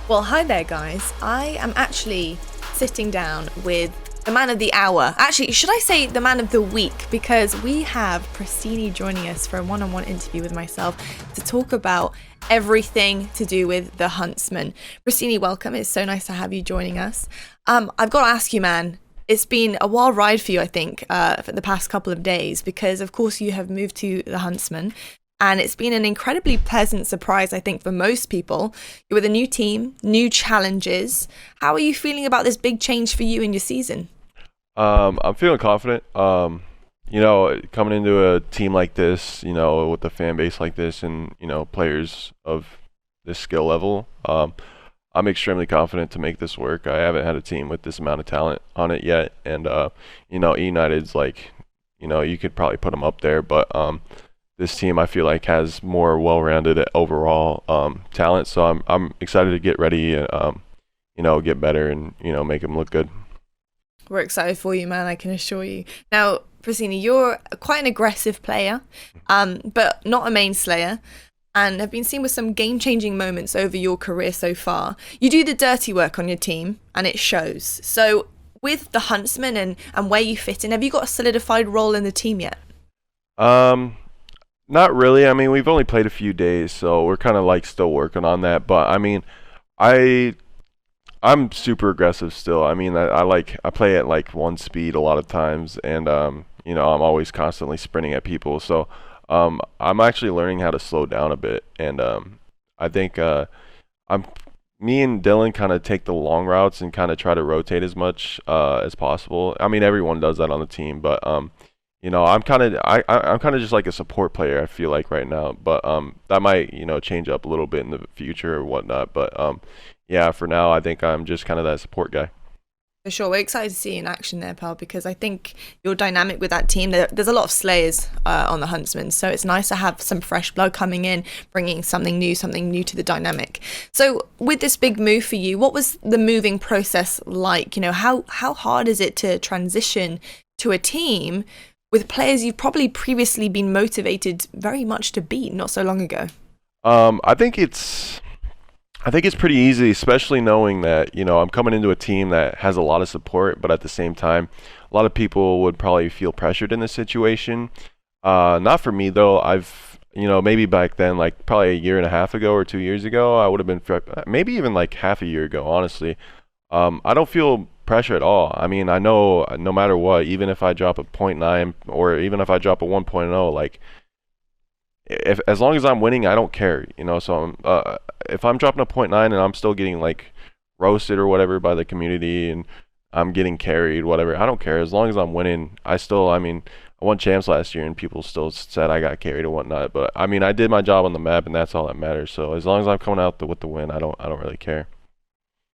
Well, hi there, guys. I am actually sitting down with the man of the hour. Actually, should I say the man of the week? Because we have Prestinni joining us for a one-on-one interview with myself to talk about everything to do with the Huntsmen. Prestinni, welcome. It's so nice to have you joining us. I've got to ask you, man. It's been a wild ride for you, I think, for the past couple of days, because of course you have moved to the Huntsmen. And it's been an incredibly pleasant surprise, I think, for most people. You're with a new team, new challenges. How are you feeling about this big change for you in your season? I'm feeling confident. Coming into a team like this, with a fan base like this and, players of this skill level, I'm extremely confident to make this work. I haven't had a team with this amount of talent on it yet. And, eUnited's like, you could probably put them up there, but this team I feel like has more well-rounded overall talent, so I'm excited to get ready and get better and make them look good. We're excited for you, man, I can assure you. Now, Prestinni, you're quite an aggressive player, but not a main slayer, and have been seen with some game-changing moments over your career so far. You do the dirty work on your team, and it shows. So with the Huntsmen and where you fit in, have you got a solidified role in the team yet? Not really. I mean, we've only played a few days, so we're kind of like still working on that. But I mean, I'm super aggressive still. I mean, I play at like one speed a lot of times, and I'm always constantly sprinting at people. So I'm actually learning how to slow down a bit, and I think me and Dylan kind of take the long routes and kind of try to rotate as much as possible. I mean, everyone does that on the team, but I'm kind of just like a support player, I feel like right now, but that might change up a little bit in the future or whatnot. But yeah, for now I think I'm just kind of that support guy. For sure, we're excited to see you in action there, pal, because I think your dynamic with that team, there's a lot of slayers on the Huntsmen, so it's nice to have some fresh blood coming in, bringing something new to the dynamic. So with this big move for you, what was the moving process like? How hard is it to transition to a team with players you've probably previously been motivated very much to beat not so long ago? I think it's pretty easy, especially knowing that I'm coming into a team that has a lot of support, but at the same time, a lot of people would probably feel pressured in this situation. Not for me though. I've maybe back then, like probably a year and a half ago or 2 years ago, I would have been maybe even like half a year ago. Honestly, I don't feel pressure at all. I mean, I know no matter what, even if I drop a 0.9 or even if I drop a 1.0, like if as long as I'm winning, I don't care. So if I'm dropping a 0.9 and I'm still getting like roasted or whatever by the community and I'm getting carried, whatever, I don't care. As long as I'm winning, I mean, I won champs last year and people still said I got carried and whatnot. But I mean, I did my job on the map and that's all that matters. So as long as I'm coming out with the win, I don't really care.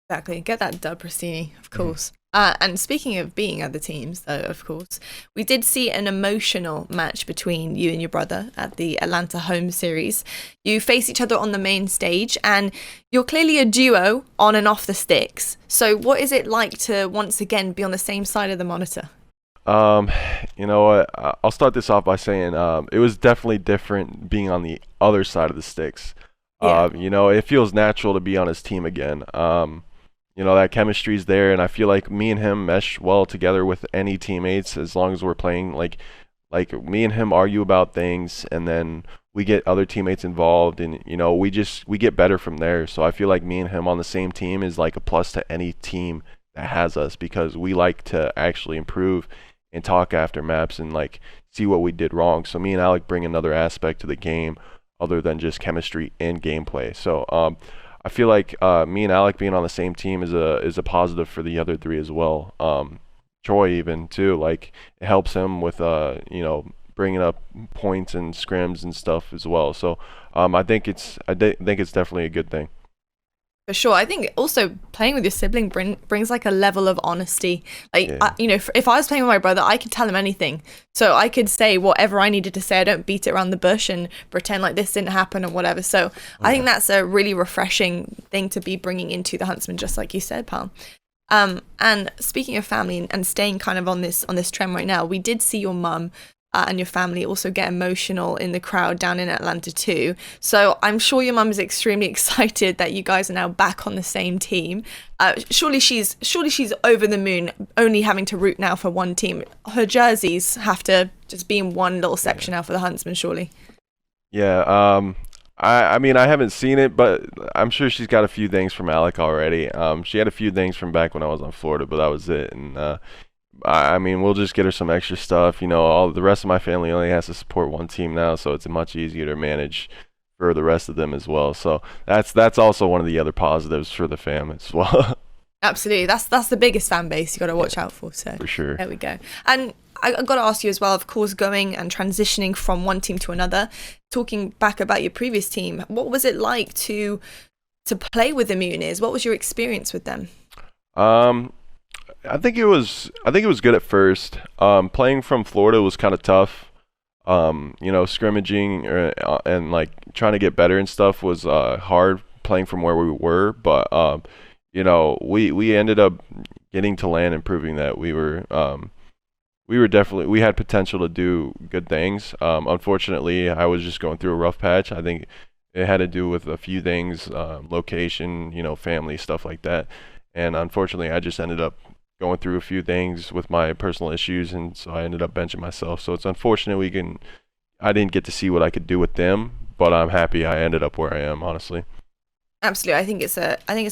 Exactly. Get that dub, Prestinni, of course. And speaking of being other teams, though, of course, we did see an emotional match between you and your brother at the Atlanta home series. You face each other on the main stage, and you're clearly a duo on and off the sticks. So what is it like to once again be on the same side of the monitor? You know what? I'll start this off by saying it was definitely different being on the other side of the sticks. Yeah. It feels natural to be on his team again. That chemistry's there, and I feel like me and him mesh well together with any teammates as long as we're playing. Like me and him argue about things, and then we get other teammates involved, and we get better from there. So I feel like me and him on the same team is like a plus to any team that has us, because we like to actually improve and talk after maps and like see what we did wrong. So me and Alec bring another aspect to the game other than just chemistry and gameplay. So I feel like me and Alec being on the same team is a positive for the other three as well. Troy even too, like it helps him with bringing up points and scrims and stuff as well. So I think it's definitely a good thing. For sure. I think also playing with your sibling brings like a level of honesty. Like, Yeah. if I was playing with my brother, I could tell him anything. So I could say whatever I needed to say. I don't beat it around the bush and pretend like this didn't happen or whatever. So I think that's a really refreshing thing to be bringing into the Huntsman, just like you said, pal. And speaking of family and staying kind of on this trend right now, we did see your mum and your family also get emotional in the crowd down in Atlanta too. So I'm sure your mum is extremely excited that you guys are now back on the same team. Surely she's over the moon only having to root now for one team. Her jerseys have to just be in one little section now for the Huntsmen, surely. Yeah, I mean, I haven't seen it, but I'm sure she's got a few things from Alec already. She had a few things from back when I was on Florida, but that was it. And I mean, we'll just get her some extra stuff. You know, all the rest of my family only has to support one team now, so it's much easier to manage for the rest of them as well. So that's also one of the other positives for the fam as well. Absolutely, that's the biggest fan base you got to watch out for. So for sure. There we go. And I got to ask you as well, of course, going and transitioning from one team to another, talking back about your previous team, what was it like to play with the Mutineers? What was your experience with them? I think it was good at first. Playing from Florida was kind of tough. You know, scrimmaging and like trying to get better and stuff was hard playing from where we were, but you know, we ended up getting to land and proving that we had potential to do good things. Unfortunately, I was just going through a rough patch. I think it had to do with a few things, location, you know, family, stuff like that. And unfortunately, I just ended up going through a few things with my personal issues, and so I ended up benching myself. So it's unfortunate I didn't get to see what I could do with them, but I'm happy I ended up where I am, honestly. Absolutely, I think it's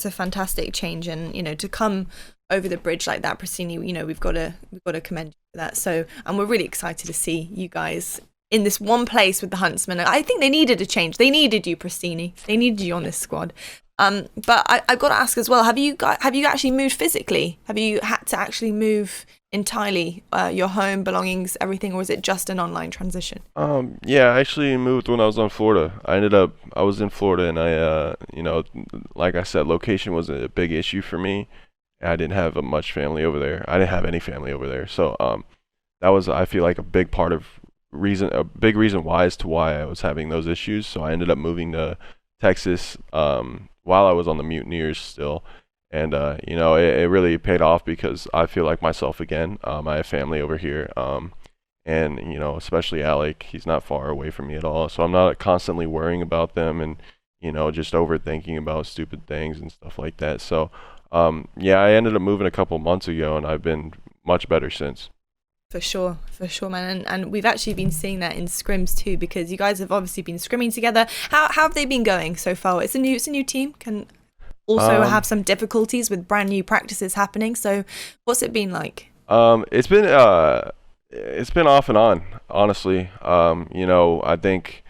a fantastic change, and you know, to come over the bridge like that, Prestinni, you know, we've got to commend you for that. So, and we're really excited to see you guys in this one place with the Huntsmen. I think they needed a change. They needed you, Prestinni. They needed you on this squad. But I've got to ask as well, have you actually moved physically? Have you had to actually move entirely, your home, belongings, everything, or is it just an online transition? Yeah, I actually moved when I was on Florida. I was in Florida, and I you know, like I said, location was a big issue for me. I didn't have much family over there. I didn't have any family over there. So that was, I feel like, a big reason why as to why I was having those issues. So I ended up moving to Texas while I was on the Mutineers still. And, you know, it really paid off because I feel like myself again. I have family over here. And, you know, especially Alec, he's not far away from me at all. So I'm not constantly worrying about them and, you know, just overthinking about stupid things and stuff like that. So, yeah, I ended up moving a couple months ago, and I've been much better since. For sure, man. And we've actually been seeing that in scrims too, because you guys have obviously been scrimming together. How have they been going so far? It's a new team. Can also have some difficulties with brand new practices happening. So what's it been like? It's been off and on, honestly. You know, I think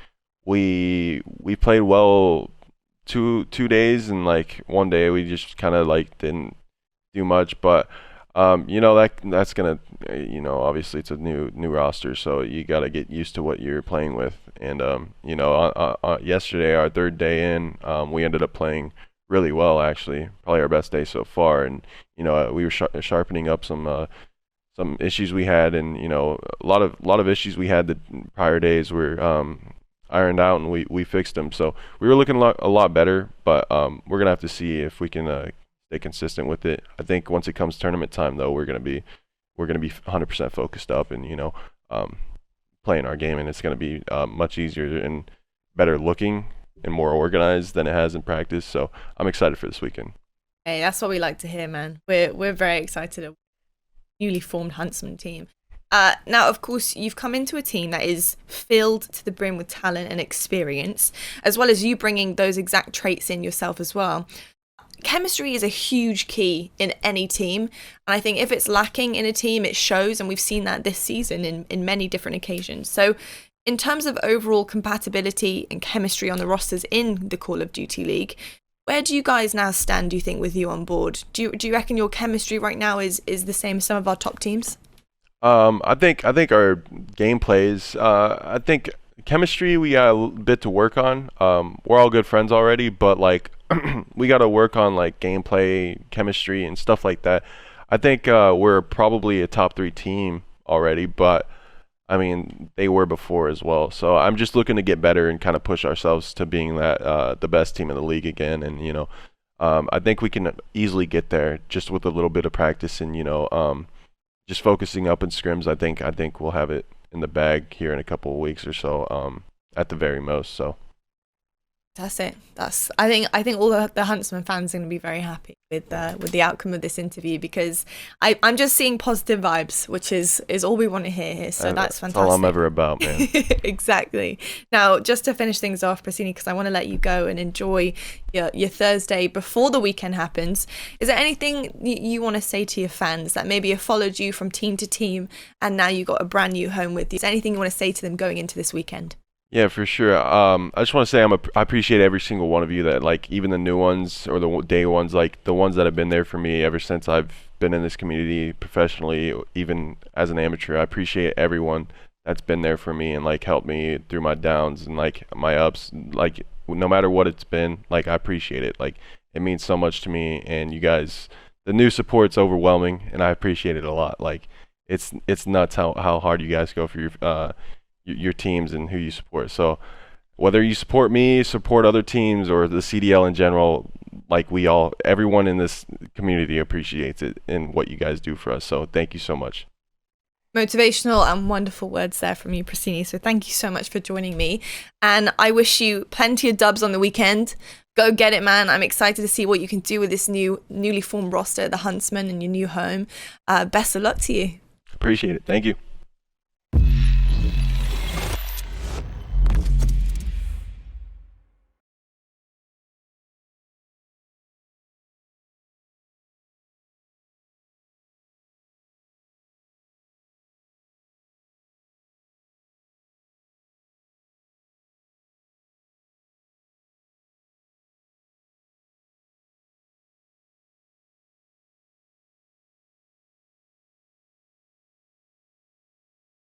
we played well two days, and like one day we just kind of like didn't do much, but you know, that's gonna, you know, obviously it's a new roster, so you got to get used to what you're playing with. And you know, yesterday, our third day in, we ended up playing really well, actually, probably our best day so far. And you know, we were sharpening up some issues we had, and you know, a lot of issues we had the prior days were ironed out, and we fixed them. So we were looking a lot better, but we're gonna have to see if we can stay consistent with it. I think once it comes tournament time, though, we're gonna be 100% focused up, and you know, playing our game, and it's gonna be much easier and better looking and more organized than it has in practice. So I'm excited for this weekend. Hey, that's what we like to hear, man. We're very excited about the newly formed Huntsman team. Now, of course, you've come into a team that is filled to the brim with talent and experience, as well as you bringing those exact traits in yourself as well. Chemistry is a huge key in any team, and I think if it's lacking in a team, it shows, and we've seen that this season in many different occasions. So in terms of overall compatibility and chemistry on the rosters in the Call of Duty League, where do you guys now stand, do you think, with you on board? Do you reckon your chemistry right now is the same as some of our top teams? I think our gameplays, I think chemistry, we got a bit to work on. We're all good friends already, but like we got to work on like gameplay, chemistry, and stuff like that. I think we're probably a top 3 team already, but I mean, they were before as well. So I'm just looking to get better and kind of push ourselves to being that the best team in the league again. And you know, I think we can easily get there just with a little bit of practice and you know, just focusing up in scrims. I think we'll have it in the bag here in a couple of weeks or so, at the very most. So. That's it. I think all the Huntsman fans are going to be very happy with the outcome of this interview, because I'm just seeing positive vibes, which is all we want to hear here. So that's fantastic. That's all I'm ever about, man. Exactly. Now, just to finish things off, Prestinni, because I want to let you go and enjoy your Thursday before the weekend happens. Is there anything you want to say to your fans that maybe have followed you from team to team and now you got a brand new home with you? Is there anything you want to say to them going into this weekend? Yeah, for sure. I just want to say I appreciate every single one of you that, like, even the new ones or the day ones, like the ones that have been there for me ever since I've been in this community professionally, even as an amateur. I appreciate everyone that's been there for me and like helped me through my downs and like my ups. Like, no matter what it's been, like, I appreciate it. Like, it means so much to me, and you guys, the new support's overwhelming, and I appreciate it a lot. Like, it's nuts how hard you guys go for your teams and who you support. So whether you support me, support other teams, or the CDL in general, like, everyone in this community appreciates it and what you guys do for us. So thank you so much. Motivational and wonderful words there from you, Prestinni. So thank you so much for joining me. And I wish you plenty of dubs on the weekend. Go get it, man. I'm excited to see what you can do with this newly formed roster, the Huntsmen, and your new home. Best of luck to you. Appreciate it. Thank you.